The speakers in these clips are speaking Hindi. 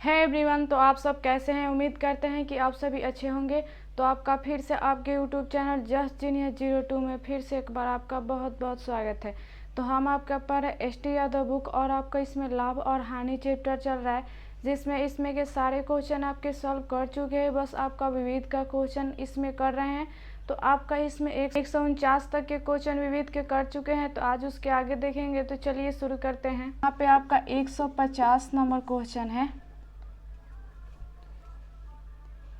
है एवरीवन, तो आप सब कैसे हैं। उम्मीद करते हैं कि आप सभी अच्छे होंगे। तो आपका फिर से आपके यूट्यूब चैनल जस्ट जीनियस 02 में फिर से एक बार आपका बहुत बहुत स्वागत है। तो हम आपका पढ़ रहे एस.टी. यादव बुक और आपका इसमें लाभ और हानि चैप्टर चल रहा है, जिसमें इसमें के सारे क्वेश्चन आपके सॉल्व कर चुके हैं। बस आपका विविध का क्वेश्चन इसमें कर रहे हैं। तो आपका इसमें 149 तक के क्वेश्चन विविध के कर चुके हैं। तो आज उसके आगे देखेंगे। तो चलिए शुरू करते हैं। यहाँ पे आपका 150 नंबर क्वेश्चन है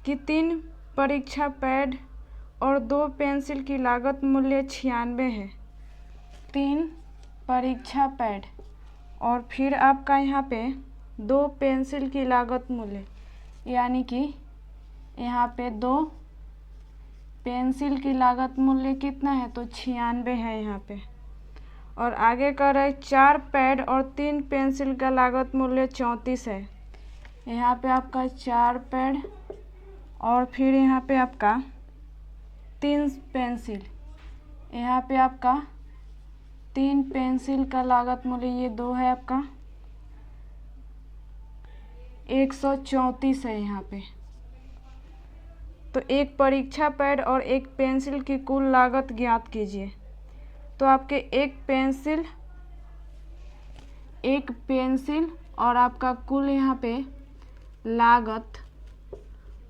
कि 3 परीक्षा पैड और 2 पेंसिल की लागत मूल्य 96 है। 3 परीक्षा पैड और फिर आपका यहाँ पे 2 पेंसिल की लागत मूल्य, यानी कि यहाँ पे 2 पेंसिल की लागत मूल्य कितना है, तो 96 है यहाँ पे। और आगे कर रहे 4 पैड और 3 पेंसिल का लागत मूल्य 34 है। यहाँ पे आपका 4 पैड और फिर यहाँ पे आपका 3 पेंसिल, यहाँ पे आपका 3 पेंसिल का लागत मूल्य ये 2 है, आपका 134 है यहाँ पे। तो एक परीक्षा पैड और एक पेंसिल की कुल लागत ज्ञात कीजिए। तो आपके एक पेंसिल और आपका कुल यहाँ पे लागत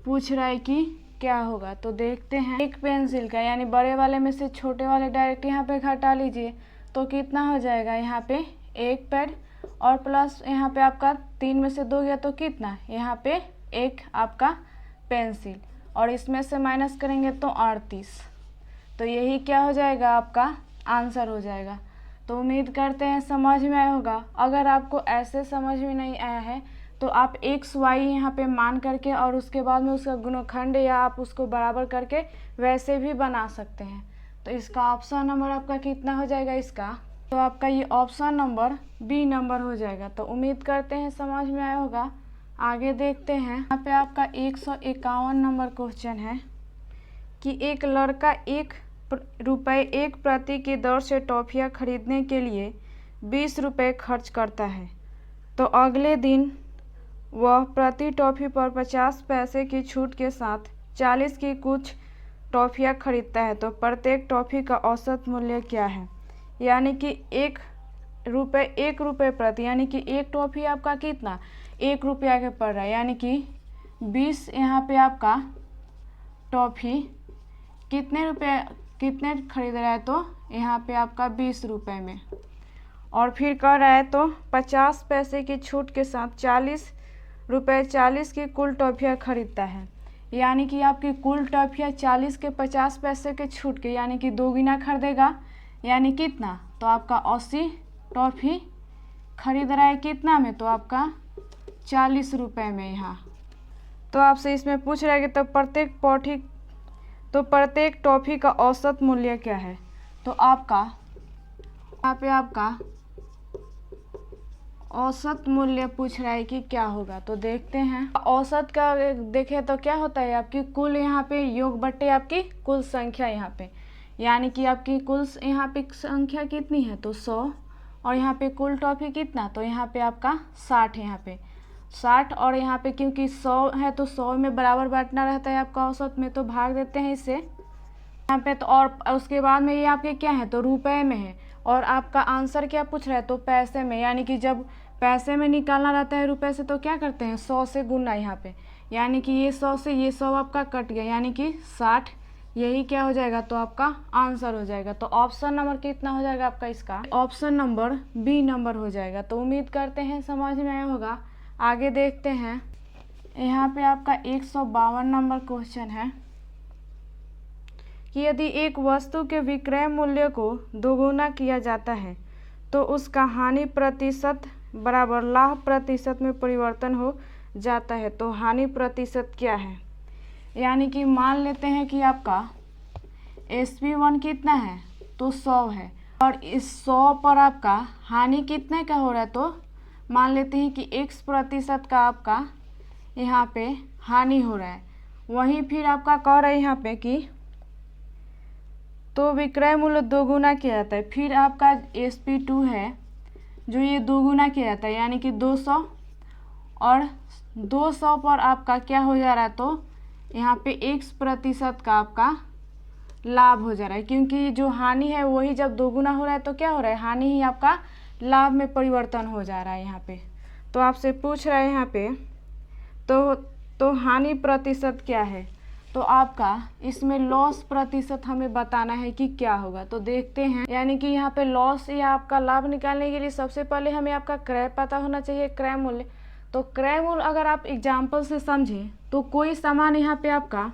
पूछ रहा है कि क्या होगा। तो देखते हैं। एक पेंसिल का यानी बड़े वाले में से छोटे वाले डायरेक्ट यहाँ पे घटा लीजिए, तो कितना हो जाएगा यहाँ पे 1 पैड और प्लस यहाँ पे आपका 3 में से 2 गया तो कितना, यहाँ पे 1 आपका पेंसिल, और इसमें से माइनस करेंगे तो 38। तो यही क्या हो जाएगा, आपका आंसर हो जाएगा। तो उम्मीद करते हैं समझ में आया होगा। अगर आपको ऐसे समझ में नहीं आया है तो आप एक्स वाई यहाँ पे मान करके और उसके बाद में उसका गुणनखंड या आप उसको बराबर करके वैसे भी बना सकते हैं। तो इसका ऑप्शन नंबर आपका कितना हो जाएगा इसका, तो आपका ये ऑप्शन नंबर बी नंबर हो जाएगा। तो उम्मीद करते हैं समझ में आया होगा। आगे देखते हैं। यहाँ पे आपका 151 नंबर क्वेश्चन है कि एक लड़का ₹1 प्रति की दर से टॉफियाँ खरीदने के लिए 20 रुपये खर्च करता है। तो अगले दिन वह प्रति टॉफ़ी पर 50 पैसे की छूट के साथ 40 की कुछ टॉफ़ियाँ खरीदता है। तो प्रत्येक टॉफ़ी का औसत मूल्य क्या है, यानी कि 1 रुपये प्रति, यानी कि एक टॉफ़ी आपका कितना 1 रुपया के पड़ रहा है, यानी कि 20 यहाँ पे आपका टॉफ़ी कितने खरीद रहा है, तो यहाँ पे आपका 20 रुपये में। और फिर कह रहा है तो 50 पैसे की छूट के साथ 40 की कुल टॉफ़ियाँ खरीदता है, यानी कि आपकी कुल टॉफ़ियाँ 40 के 50 पैसे के छूट के, यानी कि 2 गुना खरीदेगा, यानी कितना, तो आपका 80 टॉफ़ी खरीद रहा है कितना में, तो आपका 40 रुपये में यहाँ। तो आपसे इसमें पूछ रहा है कि तो प्रत्येक टॉफ़ी का औसत मूल्य क्या है। तो आपका यहाँ पे आपका औसत मूल्य पूछ रहा है कि क्या होगा। तो देखते हैं। औसत का देखें तो क्या होता है, आपकी कुल यहाँ पे योग बट्टे आपकी कुल संख्या यहाँ पे, यानी कि आपकी कुल यहाँ पे संख्या कितनी है, तो 100, और यहाँ पे कुल टॉफ़ी कितना, तो यहाँ पे आपका 60 है, यहाँ पे 60, और यहाँ पे क्योंकि 100 है तो 100 में बराबर बांटना रहता है आपका औसत में, तो भाग देते हैं इससे यहाँ पे। तो और उसके बाद में ये आपके क्या है, तो रुपए में है, और आपका आंसर क्या पूछ रहा है, तो पैसे में, यानी कि जब पैसे में निकालना रहता है रुपए से तो क्या करते हैं 100 से गुना यहाँ पे, यानी कि ये 100 से ये 100 आपका कट गया, यानी कि 60, यही क्या हो जाएगा, तो आपका आंसर हो जाएगा। तो ऑप्शन नंबर कितना हो जाएगा आपका इसका, ऑप्शन नंबर बी नंबर हो जाएगा। तो उम्मीद करते हैं समझ में आया होगा। आगे देखते हैं। यहाँ पे आपका 152 नंबर क्वेश्चन है कि यदि एक वस्तु के विक्रय मूल्य को दोगुना किया जाता है तो उसका हानि प्रतिशत बराबर लाभ प्रतिशत में परिवर्तन हो जाता है। तो हानि प्रतिशत क्या है, यानी कि मान लेते हैं कि आपका SP1 कितना है, तो 100 है, और इस 100 पर आपका हानि कितने का हो रहा है, तो मान लेते हैं कि X% का आपका यहाँ पे हानि हो रहा है। वहीं फिर आपका कह रहे हैं यहाँ पे कि तो विक्रय मूल्य दोगुना किया जाता है। फिर आपका SP2 है जो ये दोगुना किया जाता है, यानी कि 200, और 200 पर आपका क्या हो जा रहा है, तो यहाँ पे x% का आपका लाभ हो जा रहा है, क्योंकि जो हानि है वही जब दोगुना हो रहा है तो क्या हो रहा है, हानि ही आपका लाभ में परिवर्तन हो जा रहा है यहाँ पे। तो आपसे पूछ रहा है यहाँ पे तो हानि प्रतिशत क्या है, तो आपका इसमें लॉस प्रतिशत हमें बताना है कि क्या होगा। तो देखते हैं, यानी कि यहाँ पे लॉस या आपका लाभ निकालने के लिए सबसे पहले हमें आपका क्रय पता होना चाहिए, क्रय मूल्य। तो क्रय मूल्य अगर आप एग्जाम्पल से समझें तो कोई सामान यहाँ पे आपका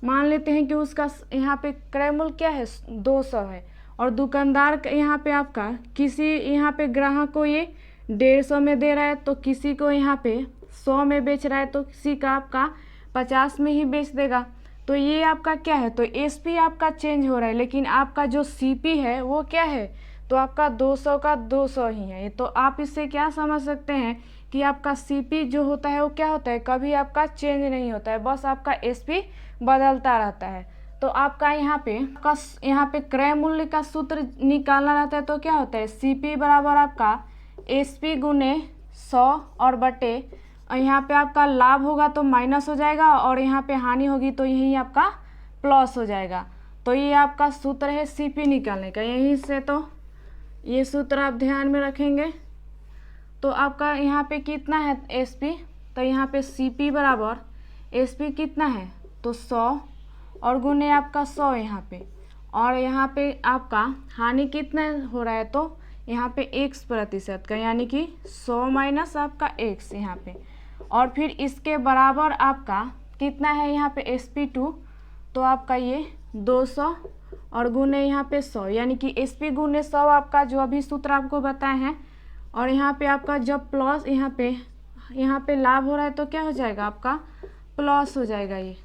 मान लेते हैं कि उसका यहाँ पे क्रय मूल्य क्या है, 200 है, और दुकानदार यहाँ पे आपका किसी यहाँ पे ग्राहक को ये 150 में दे रहा है, तो किसी को यहाँ पे 100 में बेच रहा है, तो किसी का आपका 50 में ही बेच देगा। तो ये आपका क्या है, तो एसपी आपका चेंज हो रहा है, लेकिन आपका जो सीपी है वो क्या है, तो आपका 200 का 200 ही है। तो आप इससे क्या समझ सकते हैं कि आपका सीपी जो होता है वो क्या होता है, कभी आपका चेंज नहीं होता है, बस आपका एसपी बदलता रहता है। तो आपका यहाँ पे क्रय मूल्य का सूत्र निकालना रहता है, तो क्या होता है, सीपी बराबर आपका एसपी गुने 100 और बटे, और यहाँ पे आपका लाभ होगा तो माइनस हो जाएगा, और यहाँ पे हानि होगी तो यही आपका प्लस हो जाएगा। तो ये आपका सूत्र है सीपी निकालने का, यहीं से तो ये सूत्र आप ध्यान में रखेंगे। तो आपका यहाँ पे कितना है एसपी, तो यहाँ पे सीपी बराबर एसपी कितना है, तो 100 और गुने आपका 100 यहाँ पे, और यहाँ पे आपका हानि कितना हो रहा है, तो यहाँ पे x% का, यानी कि 100 माइनस आपका x यहाँ पे, और फिर इसके बराबर आपका कितना है यहाँ पे sp2, तो आपका ये 200 और गुने यहाँ पे 100, यानी कि sp गुने 100 आपका जो अभी सूत्र आपको बताए हैं, और यहाँ पे आपका जब प्लस यहाँ पे लाभ हो रहा है तो क्या हो जाएगा, आपका प्लस हो जाएगा ये।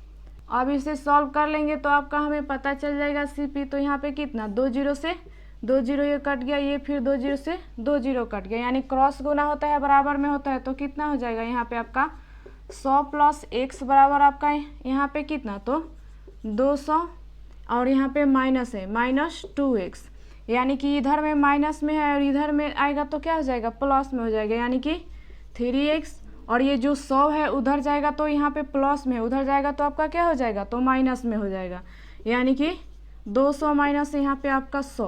अब इसे सॉल्व कर लेंगे तो आपका हमें पता चल जाएगा सीपी, तो यहाँ पे कितना, 2 0 से 2 0 ये कट गया, ये फिर 2 0 से 2 0 कट गया, यानी क्रॉस गुना होता है बराबर में होता है, तो कितना हो जाएगा यहाँ पे आपका 100 प्लस x बराबर आपका यहाँ पे कितना, तो 200, और यहाँ पे माइनस है -2x, यानी कि इधर में माइनस में है और इधर में आएगा तो क्या हो जाएगा, प्लस में हो जाएगा, यानी कि 3x, और ये जो 100 है उधर जाएगा तो यहाँ पे प्लस में, उधर जाएगा तो आपका क्या हो जाएगा, तो माइनस में हो जाएगा, यानी कि 200 माइनस यहाँ पे आपका 100,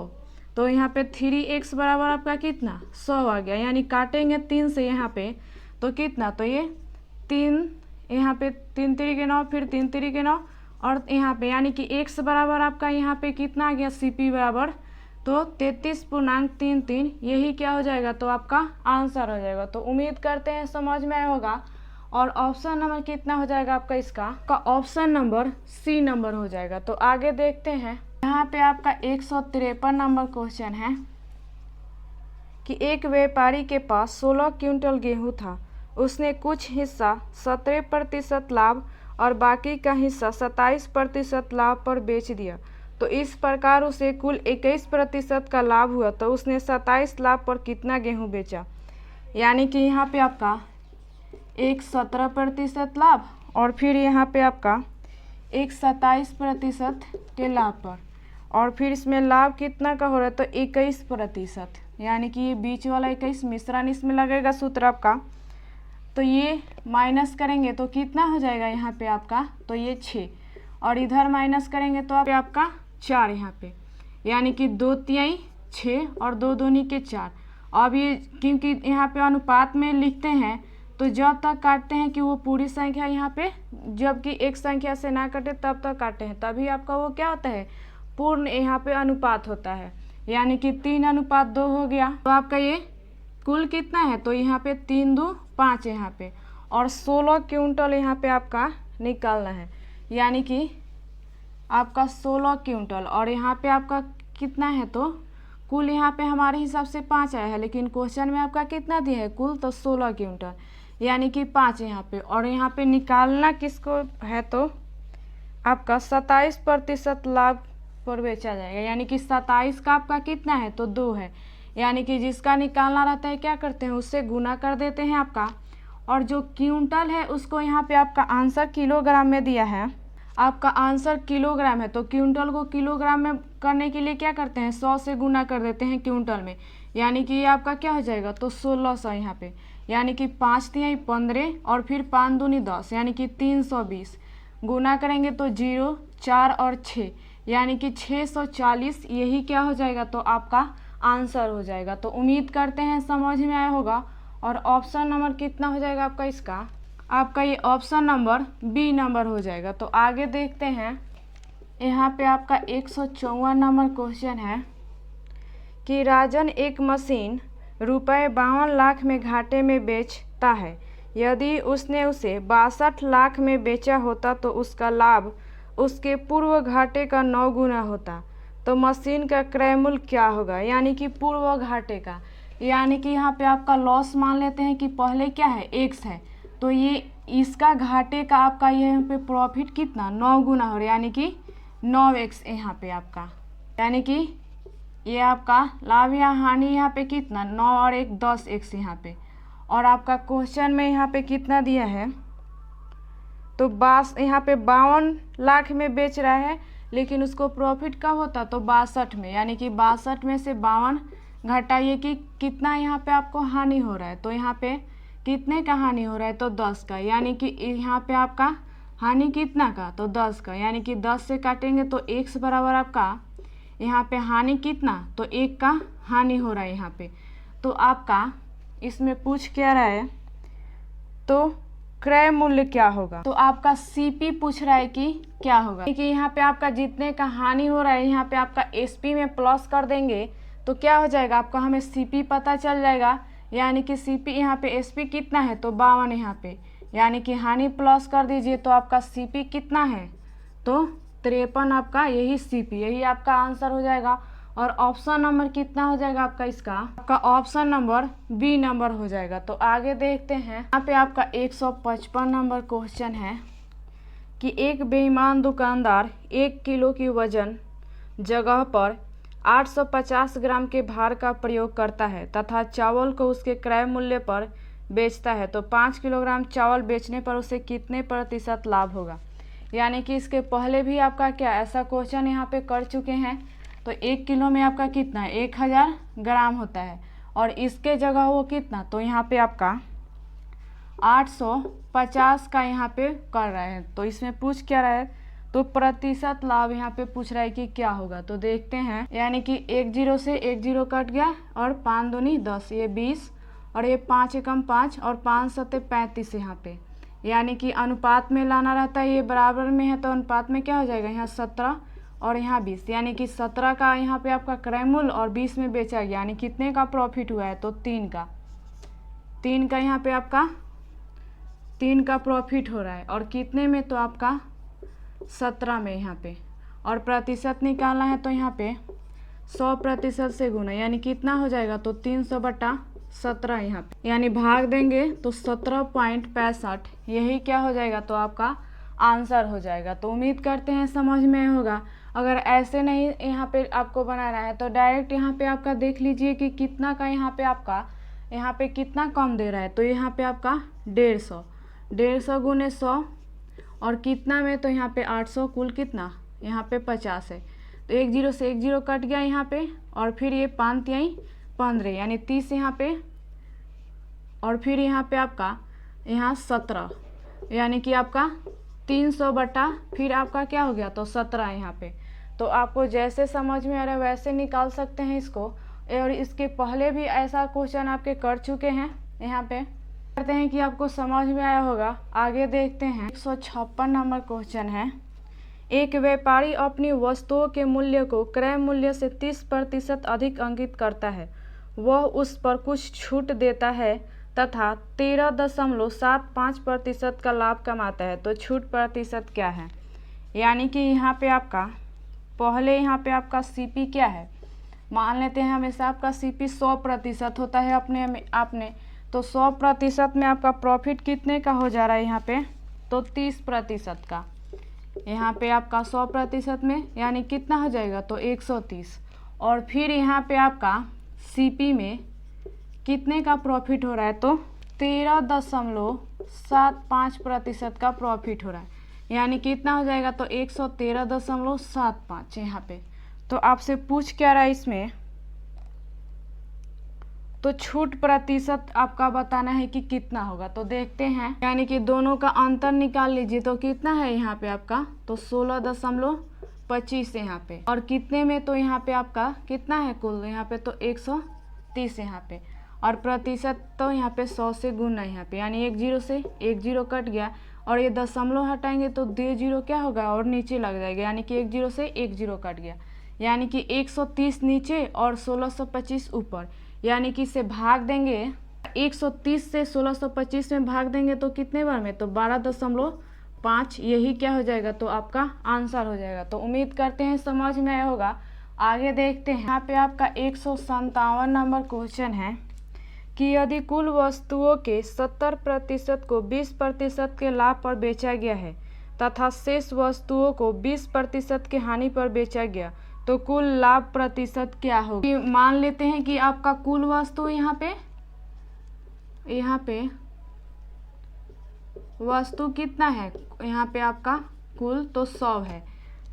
तो यहाँ पे 3x बराबर आपका कितना, 100 आ गया, यानी काटेंगे 3 से यहाँ पे तो कितना, तो ये 3 यहाँ पे 3 3 के 9, फिर 3 3 के 9, और यहाँ पे यानी कि x बराबर आपका यहाँ पे कितना आ गया, सीपी बराबर तो 33.33, यही क्या हो जाएगा, तो आपका आंसर हो जाएगा। तो उम्मीद करते हैं समझ में आया होगा। और ऑप्शन नंबर कितना हो जाएगा आपका, इसका ऑप्शन नंबर सी नंबर हो जाएगा। तो आगे देखते हैं, यहाँ पे आपका 153 नंबर क्वेश्चन है कि एक व्यापारी के पास 16 क्विंटल गेहूं था, उसने कुछ हिस्सा 17% लाभ और बाकी का हिस्सा 27% लाभ पर बेच दिया, तो इस प्रकार उसे कुल 21% का लाभ हुआ, तो उसने 27 लाभ पर कितना गेहूं बेचा। यानी कि यहाँ पे आपका एक 17% लाभ और फिर यहाँ पे आपका एक 27% के लाभ पर, और फिर इसमें लाभ कितना का हो रहा है, तो 21%, यानी कि ये बीच वाला 21 मिश्रण इसमें लगेगा सूत्र आपका, तो ये माइनस करेंगे तो कितना हो जाएगा यहाँ पे आपका, तो ये 6, और इधर माइनस करेंगे तो आपका 4 यहाँ पे, यानी कि 2 तिहाई 6 और 2 दूनी के 4। अब ये क्योंकि यहाँ पे अनुपात में लिखते हैं तो जब तक काटते हैं कि वो पूरी संख्या यहाँ पे, जबकि एक संख्या से ना कटे तब तक काटते हैं, तभी आपका वो क्या होता है, पूर्ण यहाँ पे अनुपात होता है, यानी कि 3:2 हो गया। तो आपका ये कुल कितना है, तो यहाँ पे 3 2 5 यहाँ पे, और 16 क्विंटल यहाँ पे आपका निकालना है, यानी कि आपका 16 क्विंटल, और यहाँ पे आपका कितना है, तो कुल यहाँ पे हमारे हिसाब से 5 आया है, लेकिन क्वेश्चन में आपका कितना दिया है कुल, तो 16 क्विंटल, यानी कि 5 यहाँ पे, और यहाँ पे निकालना किसको है, तो आपका 27% लाभ पर बेचा जाएगा, यानी कि 27 का आपका कितना है, तो 2 है, यानी कि जिसका निकालना रहता है क्या करते हैं, उससे गुना कर देते हैं आपका, और जो क्विंटल है उसको यहाँ पे आपका आंसर किलोग्राम में दिया है, आपका आंसर किलोग्राम है, तो क्विंटल को किलोग्राम में करने के लिए क्या करते हैं, 100 से गुना कर देते हैं क्विंटल में, यानी कि ये आपका क्या हो जाएगा, तो 1600 यहाँ पे, यानी कि 5 तिहाई 15 और फिर 5 दूनी 10 यानी कि 320। गुना करेंगे तो 0, 4 और 6 यानी कि 640। यही क्या हो जाएगा, तो आपका आंसर हो जाएगा। तो उम्मीद करते हैं समझ में आया होगा। और ऑप्शन नंबर कितना हो जाएगा आपका इसका, आपका ये ऑप्शन नंबर बी नंबर हो जाएगा। तो आगे देखते हैं, यहाँ पे आपका 154 नंबर क्वेश्चन है कि राजन एक मशीन ₹52 लाख में घाटे में बेचता है। यदि उसने उसे 62 लाख में बेचा होता तो उसका लाभ उसके पूर्व घाटे का 9 गुना होता। तो मशीन का क्रय मूल्य क्या होगा, यानी कि पूर्व घाटे का, यानी कि यहाँ पे आपका लॉस मान लेते हैं कि पहले क्या है x है, तो ये इसका घाटे का आपका यहाँ पे प्रॉफिट कितना 9 गुना हो रहा है, यानी कि 9x यहाँ पे आपका, यानी कि ये आपका लाभ या हानि यहाँ पे कितना 9 और 1 10x यहाँ पे। और आपका क्वेश्चन में यहाँ पे कितना दिया है, तो यहाँ पे 52 लाख में बेच रहा है, लेकिन उसको प्रॉफिट कब होता तो 62 में, यानी कि 62 में से 52 घटाइए कि कितना यहाँ पे आपको हानि हो रहा है। तो यहाँ पे कितने का हानि हो रहा है, तो 10 का, यानी कि यहाँ पे आपका हानि कितना का, तो 10 का, यानी कि 10 से काटेंगे तो x बराबर आपका यहाँ पे हानि कितना, तो 1 का हानि हो रहा है यहाँ पे। तो आपका इसमें पूछ क्या रहा है, तो क्रय मूल्य क्या होगा, तो आपका सीपी पूछ रहा है कि क्या होगा, कि यहाँ पे आपका जितने का हानि हो रहा है यहाँ पे आपका एसपी में प्लस कर देंगे तो क्या हो जाएगा आपका, हमें सीपी पता चल जाएगा। यानी कि सीपी यहाँ पे एसपी कितना है, तो 52 यहाँ पे, यानी कि हानि प्लस कर दीजिए तो आपका सीपी कितना है, तो 53 आपका यही सीपी, यही आपका आंसर हो जाएगा। और ऑप्शन नंबर कितना हो जाएगा आपका इसका, आपका ऑप्शन नंबर बी नंबर हो जाएगा। तो आगे देखते हैं, यहाँ पे आपका 155 नंबर क्वेश्चन है कि एक बेईमान दुकानदार 1 किलो की वजन जगह पर 850 ग्राम के भार का प्रयोग करता है तथा चावल को उसके क्रय मूल्य पर बेचता है, तो 5 किलोग्राम चावल बेचने पर उसे कितने प्रतिशत लाभ होगा। यानी कि इसके पहले भी आपका क्या ऐसा क्वेश्चन यहाँ पे कर चुके हैं। तो 1 किलो में आपका कितना है 1000 ग्राम होता है, और इसके जगह वो कितना, तो यहाँ पे आपका 850 का यहाँ पे कर रहा है। तो इसमें पूछ क्या रहा है, तो प्रतिशत लाभ यहाँ पे पूछ रहा है कि क्या होगा। तो देखते हैं, यानी कि 1 0 से 1 0 कट गया और 5 दूनी 10, ये 20 और ये 5 एकम 5 और 5 सत्ते 35 यहाँ पे, यानी कि अनुपात में लाना रहता है, ये बराबर में है तो अनुपात में क्या हो जाएगा, यहाँ 17 और यहाँ 20, यानी कि 17 का यहाँ पे आपका क्रय मूल्य और 20 में बेचा गया, यानी कितने का प्रॉफिट हुआ है, तो 3 का यहाँ पे आपका 3 का प्रॉफिट हो रहा है। और कितने में, तो आपका 17 में यहाँ पे। और प्रतिशत निकालना है तो यहाँ पे 100% से गुना, यानी कितना हो जाएगा, तो 300/17 यहाँ पे, यानी भाग देंगे तो 17.65, यही क्या हो जाएगा, तो आपका आंसर हो जाएगा। तो उम्मीद करते हैं समझ में होगा। अगर ऐसे नहीं यहाँ पे आपको बनाना है तो डायरेक्ट यहाँ पे आपका देख लीजिए कि कितना का यहाँ पे आपका यहाँ पे कितना कम दे रहा है, तो यहाँ पे आपका 150 गुने 100 और कितना में, तो यहाँ पे 800, कुल कितना यहाँ पे 50 है। तो 1 0 से 1 0 कट गया यहाँ पे, और फिर ये 5 तिहाई 15 यानी 30 यहाँ पे, और फिर यहाँ पे आपका यहाँ 17, यानी कि आपका 300 बटा फिर आपका क्या हो गया, तो 17 यहाँ पे। तो आपको जैसे समझ में आ रहा है वैसे निकाल सकते हैं इसको। और इसके पहले भी ऐसा क्वेश्चन आपके कर चुके हैं, यहाँ पे करते हैं कि आपको समझ में आया होगा। आगे देखते हैं, 156 नंबर क्वेश्चन है। एक व्यापारी अपनी वस्तुओं के मूल्य को क्रय मूल्य से 30% अधिक अंकित करता है, वह उस पर कुछ छूट देता है तथा 13.75% का लाभ कमाता है, तो छूट प्रतिशत क्या है। यानी कि यहाँ पे आपका पहले यहाँ पे आपका सीपी क्या है, मान लेते हैं हमेशा आपका सीपी 100% होता है आपने, तो 100% में आपका प्रॉफिट कितने का हो जा रहा है यहाँ पे, तो 30% का। यहाँ पे आपका 100% में यानी कितना हो जाएगा, तो 130। और फिर यहाँ पे आपका सीपी में कितने का प्रॉफिट हो रहा है, तो 13.75% का प्रॉफिट हो रहा है, यानी कितना हो जाएगा, तो 113.75 यहाँ पे। तो आपसे पूछ क्या रहा है इसमें, तो छूट प्रतिशत आपका बताना है कि कितना होगा। तो देखते हैं, यानी कि दोनों का अंतर निकाल लीजिए। तो कितना है यहाँ पे आपका, तो 16.25 यहाँ पे, और कितने में, तो यहाँ पे आपका कितना है कुल, यहाँ पे तो 130 यहाँ पे, और प्रतिशत तो यहाँ पे 100 से गुना यहाँ पे, यानी 1 जीरो से 1 जीरो कट गया, और ये दशमलव हटाएंगे तो 2 जीरो क्या होगा और नीचे लग जाएगा, यानी कि 1 जीरो से 1 जीरो कट गया, यानी कि 130 नीचे और 1625 ऊपर, यानी कि इसे भाग देंगे 130 से 1625 में भाग देंगे तो कितने बार में, तो 12.5, यही क्या हो जाएगा, तो आपका आंसर हो जाएगा। तो उम्मीद करते हैं समझ में आया होगा। आगे देखते हैं, यहाँ पे आपका 157 नंबर क्वेश्चन है कि यदि कुल वस्तुओं के 70% को 20% के लाभ पर बेचा गया है तथा शेष वस्तुओं को 20% के हानि पर बेचा गया तो कुल लाभ प्रतिशत क्या होगा। मान लेते हैं कि आपका कुल वस्तु यहाँ पे वस्तु कितना है, यहाँ पे आपका कुल तो 100 है,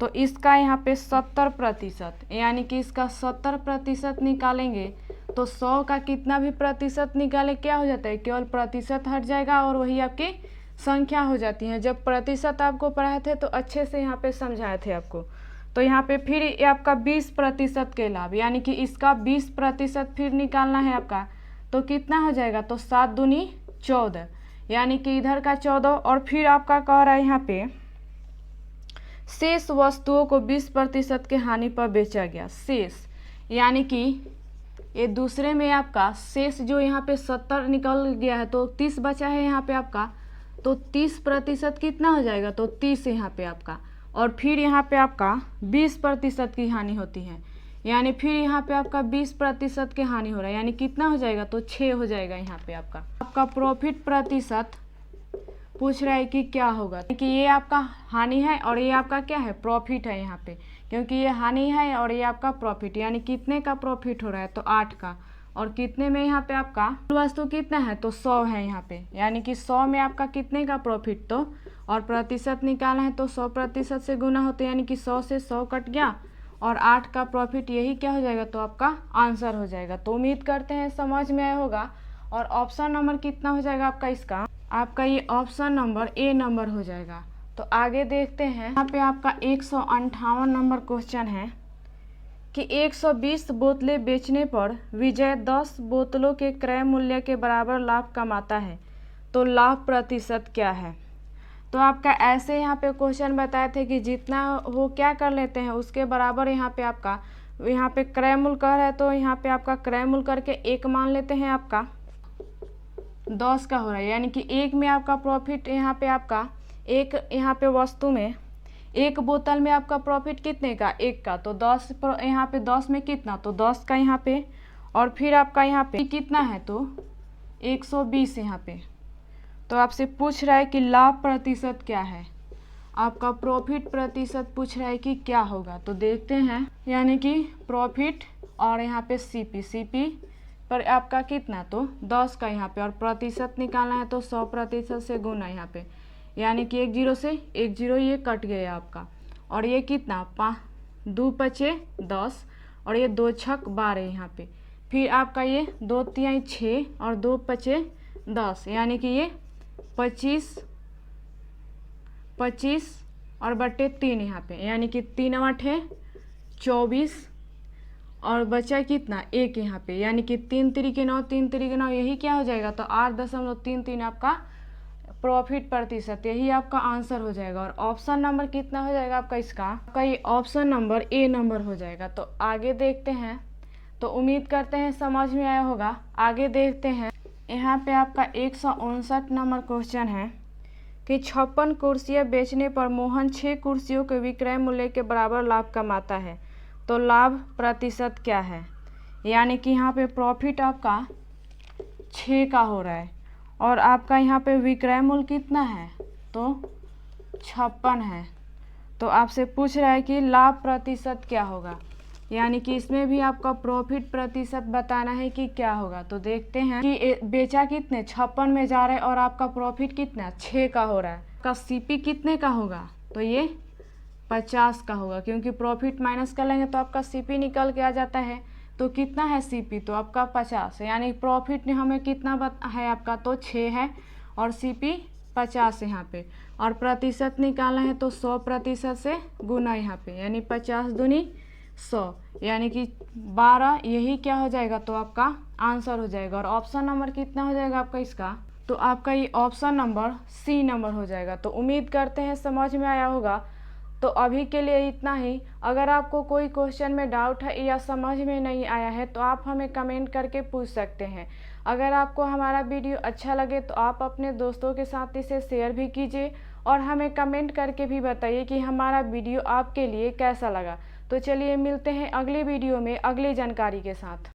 तो इसका यहाँ पे 70%, यानी कि इसका 70% निकालेंगे तो 100 का कितना भी प्रतिशत निकाले क्या हो जाता है, केवल प्रतिशत हट जाएगा और वही आपकी संख्या हो जाती है। जब प्रतिशत आपको पढ़ाए थे तो अच्छे से यहाँ पे समझाए थे आपको। तो यहाँ पे फिर ये आपका 20% के लाभ, यानी कि इसका 20% फिर निकालना है आपका, तो कितना हो जाएगा, तो 7 दूनी 14, यानी कि इधर का 14, और फिर आपका कह रहा है यहाँ पे शेष वस्तुओं को 20% के हानि पर बेचा गया। शेष यानी कि ये दूसरे में आपका शेष जो यहाँ पे 70 निकल गया है तो 30 बचा है यहाँ पे आपका, तो 30% कितना हो जाएगा, तो 30 यहाँ पे आपका, और फिर यहाँ पे आपका 20% की हानि होती है, यानी फिर यहाँ पे आपका 20% की हानि हो रहा है, यानी कितना हो जाएगा, तो 6 हो जाएगा यहाँ पे आपका प्रॉफिट प्रतिशत पूछ रहा है कि क्या होगा, कि ये आपका हानि है और ये आपका क्या है, प्रॉफिट है यहाँ पे, क्योंकि ये हानि है और ये आपका प्रॉफिट, यानी कितने का प्रॉफिट हो रहा है, तो 8 का, और कितने में यहाँ पे आपका वस्तु कितना है, तो 100 है यहाँ पे, यानी कि 100 में आपका कितने का प्रॉफिट, तो और प्रतिशत निकालना है तो 100% से गुना होते, यानी कि 100 से 100 कट गया और 8 का प्रॉफिट, यही क्या हो जाएगा, तो आपका आंसर हो जाएगा। तो उम्मीद करते हैं समझ में आया होगा। और ऑप्शन नंबर कितना हो जाएगा आपका, इसका आपका ये ऑप्शन नंबर ए नंबर हो जाएगा। तो आगे देखते हैं, यहाँ पे आपका 158 नंबर क्वेश्चन है कि 120 बोतलें बेचने पर विजय 10 बोतलों के क्रय मूल्य के बराबर लाभ कमाता है, तो लाभ प्रतिशत क्या है। तो आपका ऐसे यहाँ पे क्वेश्चन बताए थे कि जितना हो क्या कर लेते हैं उसके बराबर, यहाँ पे आपका यहाँ पे क्रय मूल्य कह रहा है तो यहाँ पे आपका क्रय मूल्य करके 1 मान लेते हैं, आपका 10 का हो रहा है, यानी कि 1 में आपका प्रॉफिट, यहाँ पे आपका एक यहाँ पे वस्तु में 1 बोतल में आपका प्रॉफिट कितने का, 1 का, तो 10 यहाँ पे 10 में कितना, तो 10 का यहाँ पे, और फिर आपका यहाँ पे कितना है, तो 120 यहाँ पे। तो आपसे पूछ रहा है कि लाभ प्रतिशत क्या है, आपका प्रॉफिट प्रतिशत पूछ रहा है कि क्या होगा। तो देखते हैं, यानी कि प्रॉफिट और यहाँ पे सीपी पर आपका कितना, तो 10 का यहाँ पे, और प्रतिशत निकालना है तो 100% से गुना यहाँ पे, यानी कि 1 जीरो से 1 जीरो ये कट गया आपका, और ये कितना 2 पचे 10 और ये 2 छक 12 यहाँ पे, फिर आपका ये 2 तिहाई 6 और 2 पचे 10, यानी कि ये 25 और बटे 3 यहाँ पे, यानी कि 3 8 24 और बचा कितना 1 यहाँ पे, यानी कि 3 3 9 3 3 9, यही क्या हो जाएगा, तो 8.33 आपका प्रॉफिट प्रतिशत, यही आपका आंसर हो जाएगा। और ऑप्शन नंबर कितना हो जाएगा आपका, इसका आपका ये ऑप्शन नंबर ए नंबर हो जाएगा। तो आगे देखते हैं, तो उम्मीद करते हैं समझ में आया होगा। आगे देखते हैं, यहाँ पे आपका 159 नंबर क्वेश्चन है कि 56 कुर्सियाँ बेचने पर मोहन 6 कुर्सियों के विक्रय मूल्य के बराबर लाभ कमाता है, तो लाभ प्रतिशत क्या है। यानी कि यहाँ पे प्रॉफिट आपका 6 का हो रहा है और आपका यहाँ पे विक्रय मूल्य कितना है, तो 56 है। तो आपसे पूछ रहा है कि लाभ प्रतिशत क्या होगा, यानी कि इसमें भी आपका प्रॉफिट प्रतिशत बताना है कि क्या होगा। तो देखते हैं कि बेचा कितने 56 में जा रहा है और आपका प्रॉफिट कितना 6 का हो रहा है, का सीपी कितने का होगा, तो ये 50 का होगा, क्योंकि प्रॉफिट माइनस कर लेंगे तो आपका सीपी निकल के आ जाता है। तो तो कितना है CP, तो आपका 50 है, यानी प्रॉफिट ने हमें कितना है आपका, तो 6 है और CP 50 यहाँ पे, और प्रतिशत निकालना है तो 100% से गुना यहाँ पे, यानी 50 दूनी 100, यानी कि 12, यही क्या हो जाएगा, तो आपका आंसर हो जाएगा। और ऑप्शन नंबर कितना हो जाएगा आपका इसका, तो आपका ये ऑप्शन नंबर C नंबर हो जाएगा। तो उम्मीद करते हैं समझ में आया होगा। तो अभी के लिए इतना ही। अगर आपको कोई क्वेश्चन में डाउट है या समझ में नहीं आया है तो आप हमें कमेंट करके पूछ सकते हैं। अगर आपको हमारा वीडियो अच्छा लगे तो आप अपने दोस्तों के साथ इसे शेयर भी कीजिए और हमें कमेंट करके भी बताइए कि हमारा वीडियो आपके लिए कैसा लगा। तो चलिए मिलते हैं अगले वीडियो में अगली जानकारी के साथ।